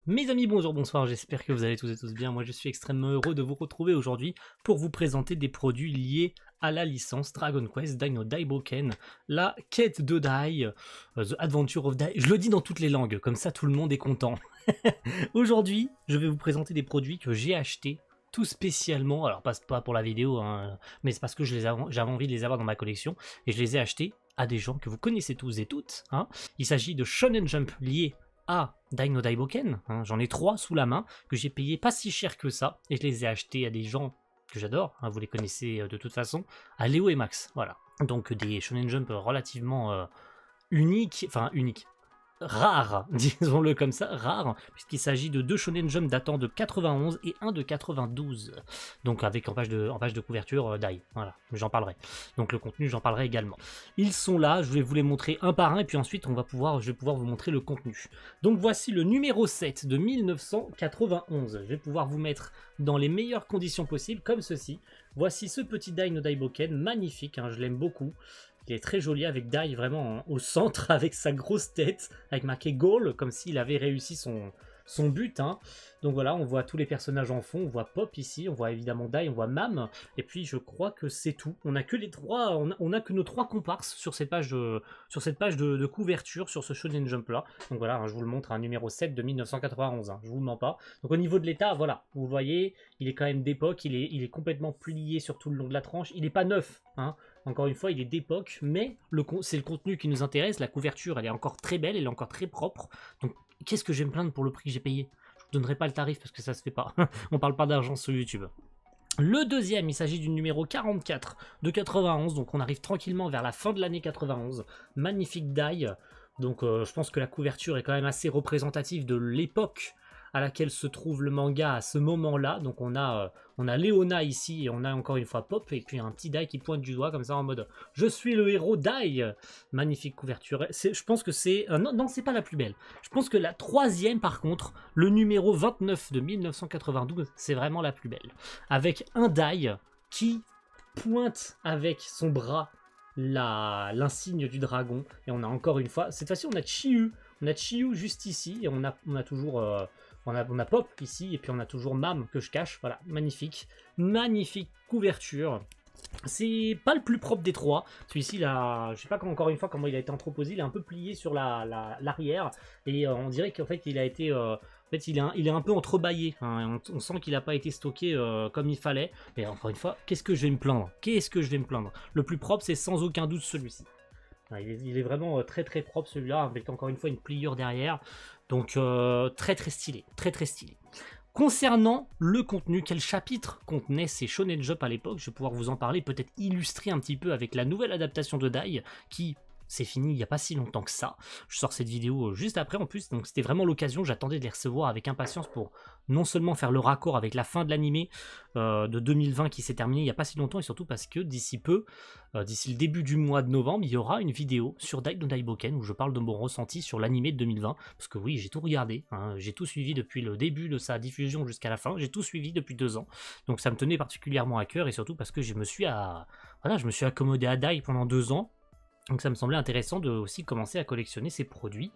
Mes amis, bonjour, bonsoir, j'espère que vous allez tous et tous bien. Moi je suis extrêmement heureux de vous retrouver aujourd'hui pour vous présenter des produits liés à la licence Dragon Quest Dai no Daiboken, la quête de Dai, The Adventure of Dai. Je le dis dans toutes les langues, comme ça tout le monde est content. Aujourd'hui, je vais vous présenter des produits que j'ai achetés tout spécialement, alors pas pour la vidéo, hein, mais c'est parce que j'avais envie de les avoir dans ma collection, et je les ai achetés à des gens que vous connaissez tous et toutes. Hein. Il s'agit de Shonen Jump liés à Dai no Daiboken, hein. J'en ai 3 sous la main, que j'ai payé pas si cher que ça, et je les ai achetés à des gens que j'adore, hein, vous les connaissez de toute façon, à Léo et Max, voilà. Donc des Shonen Jump relativement uniques, rares, disons-le comme ça, rares, puisqu'il s'agit de 2 Shonen Jump datant de 91 et 1 de 92, donc avec en page de couverture Dai, voilà, j'en parlerai. Donc le contenu, j'en parlerai également. Ils sont là, je vais vous les montrer un par un, et puis ensuite je vais pouvoir vous montrer le contenu. Donc voici le numéro 7 de 1991, je vais pouvoir vous mettre dans les meilleures conditions possibles, comme ceci. Voici ce petit Dai no Daiboken, magnifique, hein, je l'aime beaucoup. Il est très joli avec Dai vraiment au centre avec sa grosse tête, avec marqué goal, comme s'il avait réussi son but. Hein. Donc voilà, on voit tous les personnages en fond, on voit Pop ici, on voit évidemment Dai, on voit Mam, et puis je crois que c'est tout. On a que les trois, on a que nos 3 comparses sur cette page de couverture, sur ce Shonen Jump là. Donc voilà, hein, je vous le montre, un numéro 7 de 1991, hein, je vous mens pas. Donc au niveau de l'état, voilà, vous voyez, il est quand même d'époque, il est complètement plié sur tout le long de la tranche, il n'est pas neuf, hein. Encore une fois, il est d'époque, mais c'est le contenu qui nous intéresse. La couverture, elle est encore très belle, elle est encore très propre. Donc, qu'est-ce que je vais me plaindre pour le prix que j'ai payé? Je vous donnerai pas le tarif parce que ça se fait pas. On parle pas d'argent sur YouTube. Le deuxième, il s'agit du numéro 44 de 91. Donc, on arrive tranquillement vers la fin de l'année 91. Magnifique Dai. Donc, je pense que la couverture est quand même assez représentative de l'époque à laquelle se trouve le manga à ce moment-là. Donc on a Léona ici, et on a encore une fois Pop, et puis un petit Dai qui pointe du doigt comme ça en mode « Je suis le héros Dai !» Magnifique couverture. Je pense que c'est... non, c'est pas la plus belle. Je pense que la troisième, par contre, le numéro 29 de 1992, c'est vraiment la plus belle. Avec un Dai qui pointe avec son bras l'insigne du dragon. Et on a encore une fois... Cette fois-ci, on a Chiyu. On a Chiyu juste ici, et on a toujours... On a Pop ici, et puis on a toujours Mam que je cache. Voilà, magnifique. Magnifique couverture. C'est pas le plus propre des trois. Celui-ci, là, je sais pas encore une fois comment il a été entreposé. Il est un peu plié sur l'arrière. Et on dirait qu'en fait, il a été... en fait, il est un peu entrebâillé. Hein, on sent qu'il n'a pas été stocké comme il fallait. Mais encore une fois, qu'est-ce que je vais me plaindre? Qu'est-ce que je vais me plaindre? Le plus propre, c'est sans aucun doute celui-ci. Il est vraiment très très propre celui-là, avec encore une fois une pliure derrière. Donc très très stylé, très très stylé. Concernant le contenu, quel chapitre contenait ces Shonen Jump à l'époque, je vais pouvoir vous en parler, peut-être illustrer un petit peu avec la nouvelle adaptation de Dai, qui... c'est fini il n'y a pas si longtemps que ça. Je sors cette vidéo juste après en plus, donc c'était vraiment l'occasion, j'attendais de les recevoir avec impatience pour non seulement faire le raccord avec la fin de l'animé de 2020 qui s'est terminé il n'y a pas si longtemps, et surtout parce que d'ici peu, d'ici le début du mois de novembre, il y aura une vidéo sur Dai no Daiboken où je parle de mon ressenti sur l'animé de 2020, parce que oui, j'ai tout regardé, hein, j'ai tout suivi depuis le début de sa diffusion jusqu'à la fin, j'ai tout suivi depuis 2 ans, donc ça me tenait particulièrement à cœur, et surtout parce que je me suis accommodé à Dai pendant 2 ans. Donc ça me semblait intéressant de aussi commencer à collectionner ces produits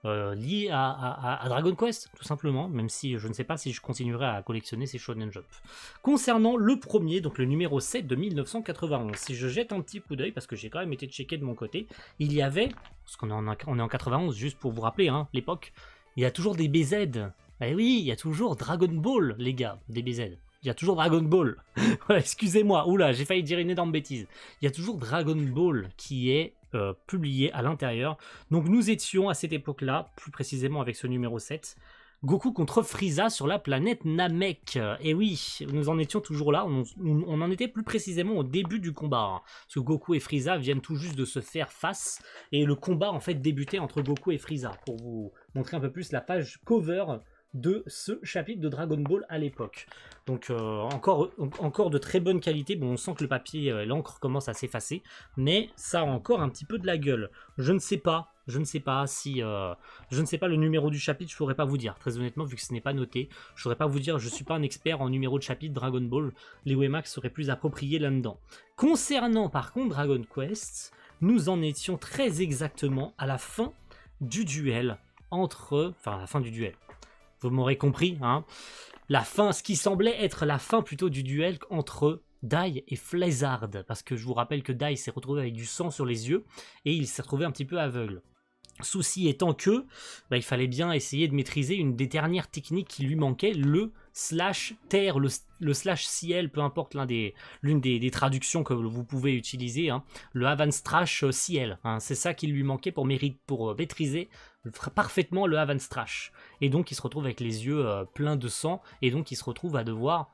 liés à Dragon Quest, tout simplement, même si je ne sais pas si je continuerai à collectionner ces Shonen Jump. Concernant le premier, donc le numéro 7 de 1991, si je jette un petit coup d'œil, parce que j'ai quand même été checké de mon côté, il y avait, parce qu'on est en 91, juste pour vous rappeler, hein, l'époque, il y a toujours des BZ. Eh oui, il y a toujours Dragon Ball, les gars, des BZ. Il y a toujours Dragon Ball. Excusez-moi, oula, j'ai failli dire une énorme bêtise. Il y a toujours Dragon Ball qui est publié à l'intérieur. Donc nous étions à cette époque-là, plus précisément avec ce numéro 7, Goku contre Frieza sur la planète Namek. Et oui, nous en étions toujours là, on en était plus précisément au début du combat. Hein, parce que Goku et Frieza viennent tout juste de se faire face, et le combat en fait débutait entre Goku et Frieza, pour vous montrer un peu plus la page cover de ce chapitre de Dragon Ball à l'époque. Donc encore de très bonne qualité. Bon, on sent que le papier, l'encre commence à s'effacer, mais ça a encore un petit peu de la gueule. Je ne sais pas si... je ne sais pas le numéro du chapitre, je ne pourrais pas vous dire. Très honnêtement, vu que ce n'est pas noté, je ne pourrais pas vous dire, je ne suis pas un expert en numéro de chapitre Dragon Ball. Les Wemax seraient plus appropriés là-dedans. Concernant par contre Dragon Quest, nous en étions très exactement à la fin du duel entre... Enfin, à la fin du duel. vous m'aurez compris, hein. La fin, ce qui semblait être la fin plutôt du duel entre Dai et Flézard, parce que je vous rappelle que Dai s'est retrouvé avec du sang sur les yeux, et il s'est retrouvé un petit peu aveugle. Souci étant que, il fallait bien essayer de maîtriser une des dernières techniques qui lui manquait, le slash terre, le slash ciel, peu importe l'une des traductions que vous pouvez utiliser, hein, le Havanstrash ciel, hein, c'est ça qui lui manquait pour maîtriser parfaitement le Havanstrash. Et donc il se retrouve avec les yeux pleins de sang, et donc il se retrouve à devoir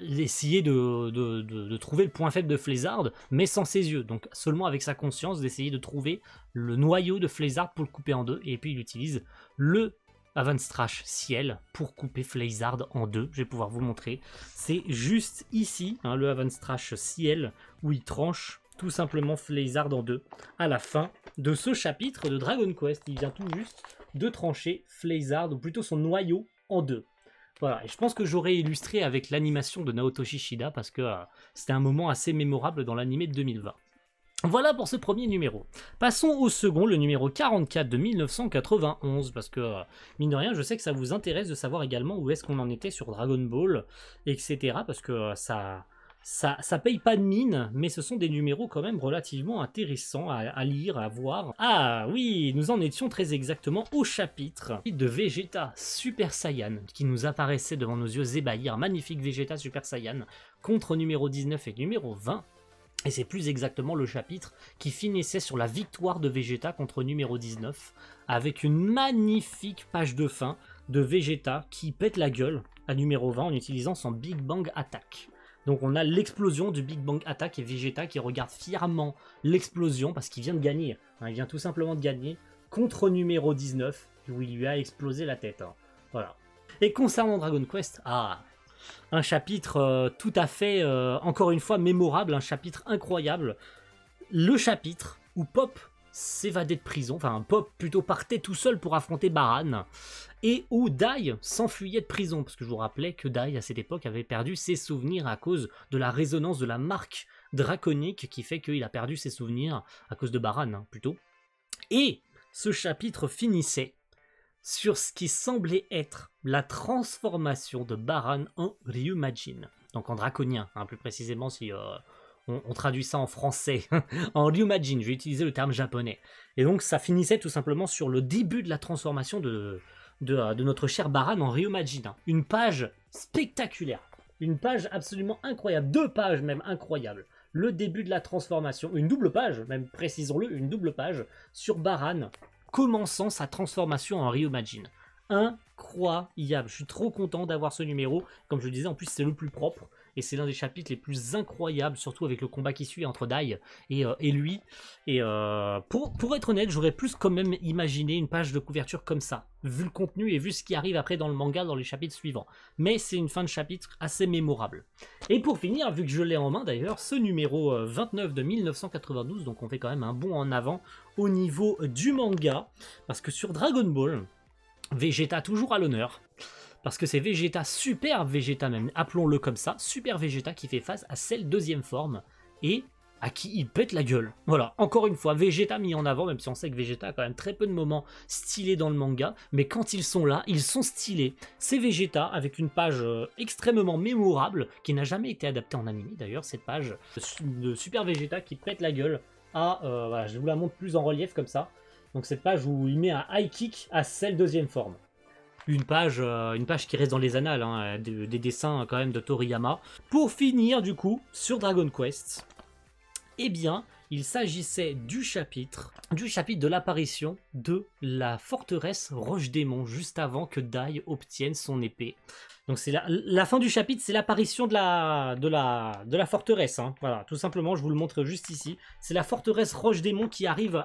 essayer de trouver le point faible de Flézard, mais sans ses yeux, donc seulement avec sa conscience, d'essayer de trouver le noyau de Flézard pour le couper en deux, et puis il utilise le Havanstrash ciel pour couper Flézard en deux. Je vais pouvoir vous montrer, c'est juste ici, hein, le Havanstrash ciel, où il tranche tout simplement Flézard en deux, à la fin de ce chapitre de Dragon Quest. Il vient tout juste de trancher Flézard, ou plutôt son noyau, en deux. Voilà, et je pense que j'aurais illustré avec l'animation de Naoto Shishida parce que c'était un moment assez mémorable dans l'anime de 2020. Voilà pour ce premier numéro. Passons au second, le numéro 44 de 1991, parce que, mine de rien, je sais que ça vous intéresse de savoir également où est-ce qu'on en était sur Dragon Ball, etc., parce que ça paye pas de mine, mais ce sont des numéros quand même relativement intéressants à lire, à voir. Ah oui, nous en étions très exactement au chapitre de Vegeta Super Saiyan, qui nous apparaissait devant nos yeux ébahir, magnifique Vegeta Super Saiyan, contre numéro 19 et numéro 20. Et c'est plus exactement le chapitre qui finissait sur la victoire de Vegeta contre numéro 19, avec une magnifique page de fin de Vegeta qui pète la gueule à numéro 20 en utilisant son Big Bang Attack. Donc on a l'explosion du Big Bang Attack et Vegeta qui regarde fièrement l'explosion parce qu'il vient de gagner. Hein, il vient tout simplement de gagner contre numéro 19 où il lui a explosé la tête. Hein. Voilà. Et concernant Dragon Quest, un chapitre tout à fait, encore une fois, mémorable, un chapitre incroyable. Le chapitre où Pop s'évadait de prison, enfin Pop plutôt partait tout seul pour affronter Baran, et où Dai s'enfuyait de prison, parce que je vous rappelais que Dai à cette époque avait perdu ses souvenirs à cause de la résonance de la marque draconique qui fait qu'il a perdu ses souvenirs à cause de Baran, hein, plutôt. Et ce chapitre finissait sur ce qui semblait être la transformation de Baran en Ryumajin, donc en draconien, hein, plus précisément si on traduit ça en français, en Ryumajin, je vais utiliser le terme japonais. Et donc ça finissait tout simplement sur le début de la transformation de notre cher Baran en Ryumajin. Hein. Une page spectaculaire, une page absolument incroyable, 2 pages même incroyables. Le début de la transformation, une double page, même précisons-le, une double page sur Baran commençant sa transformation en Ryumajin. Incroyable, je suis trop content d'avoir ce numéro, comme je le disais, en plus c'est le plus propre, et c'est l'un des chapitres les plus incroyables, surtout avec le combat qui suit entre Dai et lui, et pour être honnête, j'aurais plus quand même imaginé une page de couverture comme ça, vu le contenu et vu ce qui arrive après dans le manga dans les chapitres suivants, mais c'est une fin de chapitre assez mémorable. Et pour finir, vu que je l'ai en main d'ailleurs, ce numéro 29 de 1992, donc on fait quand même un bond en avant au niveau du manga, parce que sur Dragon Ball, Vegeta toujours à l'honneur, parce que c'est Vegeta, Super Vegeta même, appelons-le comme ça, Super Vegeta qui fait face à Cell deuxième forme, et à qui il pète la gueule. Voilà, encore une fois, Vegeta mis en avant, même si on sait que Vegeta a quand même très peu de moments stylés dans le manga, mais quand ils sont là, ils sont stylés. C'est Vegeta avec une page extrêmement mémorable, qui n'a jamais été adaptée en anime d'ailleurs, cette page de Super Vegeta qui pète la gueule à, voilà, je vous la montre plus en relief comme ça, donc cette page où il met un high kick à Cell deuxième forme. Une page qui reste dans les annales, hein, des dessins quand même de Toriyama. Pour finir du coup, sur Dragon Quest, eh bien, il s'agissait du chapitre de l'apparition de la forteresse Roche-Démon, juste avant que Dai obtienne son épée. Donc c'est la fin du chapitre, c'est l'apparition de la forteresse. Hein. Voilà, tout simplement, je vous le montre juste ici. C'est la forteresse Roche-Démon qui arrive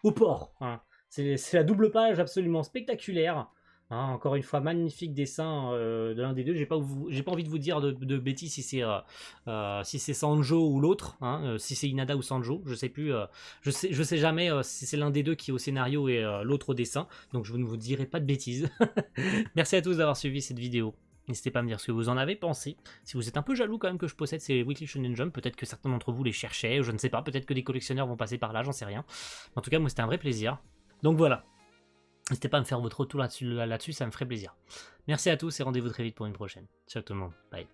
au port. Hein. C'est la double page absolument spectaculaire. Hein, encore une fois, magnifique dessin de l'un des deux. J'ai pas envie de vous dire de bêtises si c'est Sanjo ou l'autre, hein, si c'est Inada ou Sanjo, je sais plus. Je sais jamais si c'est l'un des deux qui est au scénario et l'autre au dessin. Donc je ne vous dirai pas de bêtises. Merci à tous d'avoir suivi cette vidéo. N'hésitez pas à me dire ce que vous en avez pensé. Si vous êtes un peu jaloux quand même que je possède ces Weekly Shonen Jump, peut-être que certains d'entre vous les cherchaient, je ne sais pas, peut-être que des collectionneurs vont passer par là, j'en sais rien. En tout cas, moi c'était un vrai plaisir. Donc voilà. N'hésitez pas à me faire votre retour là-dessus, ça me ferait plaisir. Merci à tous et rendez-vous très vite pour une prochaine. Ciao tout le monde, bye.